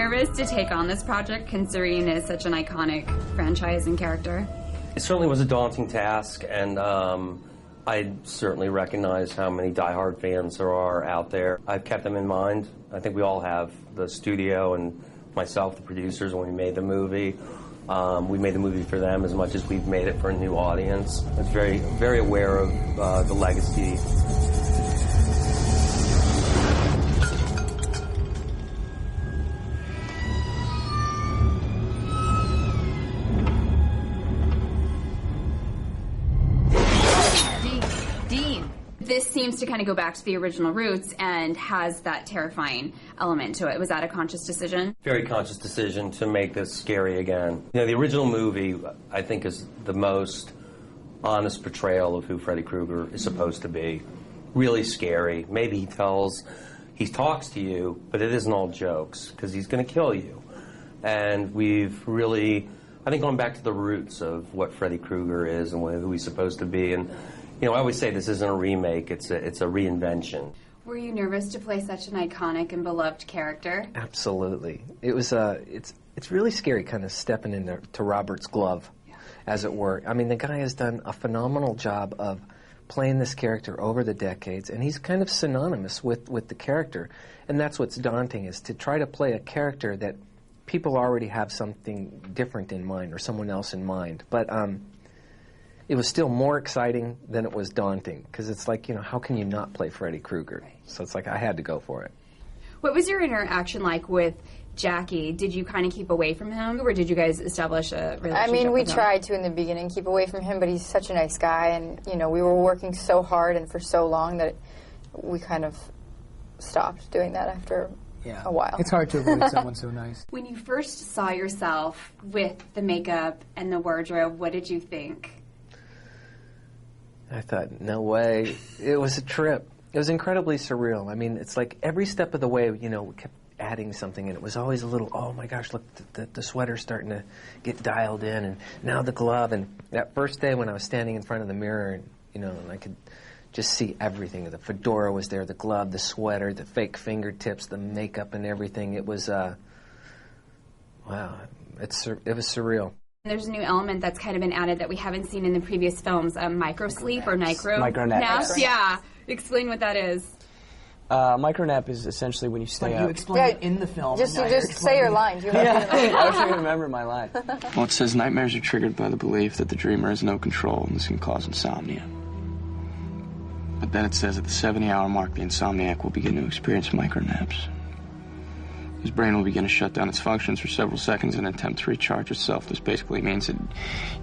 nervous to take on this project, considering it is such an iconic franchise and character? It certainly was a daunting task, and I certainly recognize how many diehard fans there are out there. I've kept them in mind. I think we all have, the studio and myself, the producers, when we made the movie. We made the movie for them as much as we've made it for a new audience. I was very, very aware of the legacy. This seems to kind of go back to the original roots and has that terrifying element to it. Was that a conscious decision? Very conscious decision to make this scary again. You know, the original movie, I think, is the most honest portrayal of who Freddy Krueger is supposed to be. Really scary. Maybe he talks to you, but it isn't all jokes, because he's going to kill you. And we've really, I think, gone back to the roots of what Freddy Krueger is and who he's supposed to be. And you know, I always say this isn't a remake, it's a reinvention. Were you nervous to play such an iconic and beloved character? Absolutely. It was, it's really scary kind of stepping into Robert's glove, as it were. I mean, the guy has done a phenomenal job of playing this character over the decades, and he's kind of synonymous with the character. And that's what's daunting, is to try to play a character that people already have something different in mind, or someone else in mind. But, it was still more exciting than it was daunting, because it's like, you know, how can you not play Freddy Krueger? Right. So it's like I had to go for it. What was your interaction like with Jackie? Did you kind of keep away from him, or did you guys establish a relationship? I mean, we tried to in the beginning keep away from him, but he's such a nice guy, and, you know, we were working so hard and for so long that we kind of stopped doing that after a while. It's hard to avoid someone so nice. When you first saw yourself with the makeup and the wardrobe, what did you think? I thought, no way. It was a trip. It was incredibly surreal. I mean, it's like every step of the way, you know, we kept adding something, and it was always a little, oh my gosh, look, the sweater's starting to get dialed in, and now the glove. And that first day when I was standing in front of the mirror, and, you know, and I could just see everything. The fedora was there, the glove, the sweater, the fake fingertips, the makeup and everything. It was, wow, it was surreal. There's a new element that's kind of been added that we haven't seen in the previous films, micro-sleep or nap. Yeah. Explain what that is. Micro-nap is essentially when you stay up. You explain it in the film. Just say your lines. You have to I was trying to remember my line. Well, it says nightmares are triggered by the belief that the dreamer has no control, and this can cause insomnia. But then it says at the 70-hour mark, the insomniac will begin to experience micro-naps. His brain will begin to shut down its functions for several seconds in an attempt to recharge itself. This basically means that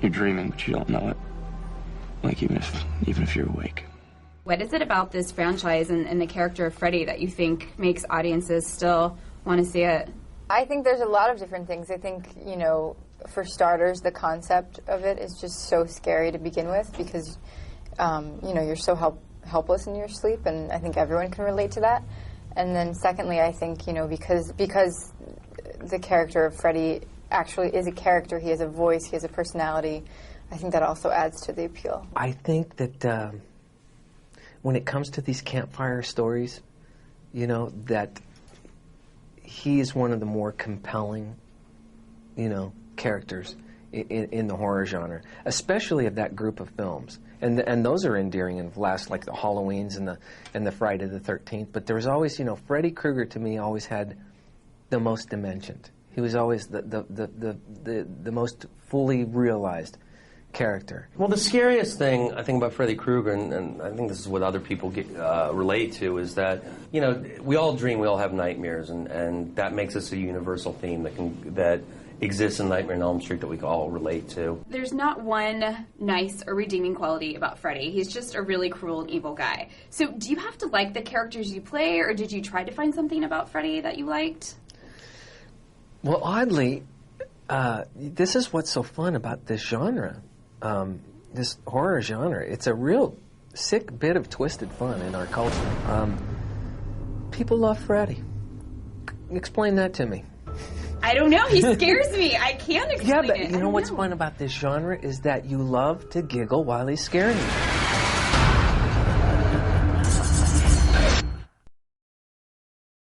you're dreaming, but you don't know it. Like, even if you're awake. What is it about this franchise and the character of Freddy that you think makes audiences still want to see it? I think there's a lot of different things. I think, you know, for starters, the concept of it is just so scary to begin with, because, you know, you're so helpless in your sleep, and I think everyone can relate to that. And then secondly, I think, you know, because the character of Freddy actually is a character, he has a voice, he has a personality, I think that also adds to the appeal. I think that when it comes to these campfire stories, you know, that he is one of the more compelling, you know, characters in the horror genre, especially of that group of films. And those are endearing and last, like the Halloweens and the Friday the 13th. But there was always, you know, Freddy Krueger to me always had the most dimensioned. He was always the most fully realized character. Well, the scariest thing I think about Freddy Krueger, and I think this is what other people relate to, is that, you know, we all dream, we all have nightmares, and that makes us a universal theme that exists in Nightmare on Elm Street that we can all relate to. There's not one nice or redeeming quality about Freddy. He's just a really cruel and evil guy. So do you have to like the characters you play, or did you try to find something about Freddy that you liked? Well, oddly, this is what's so fun about this genre, this horror genre. It's a real sick bit of twisted fun in our culture. People love Freddy. Explain that to me. I don't know. He scares me. I can't explain it. Yeah, but you know what's fun about this genre is that you love to giggle while he's scaring you.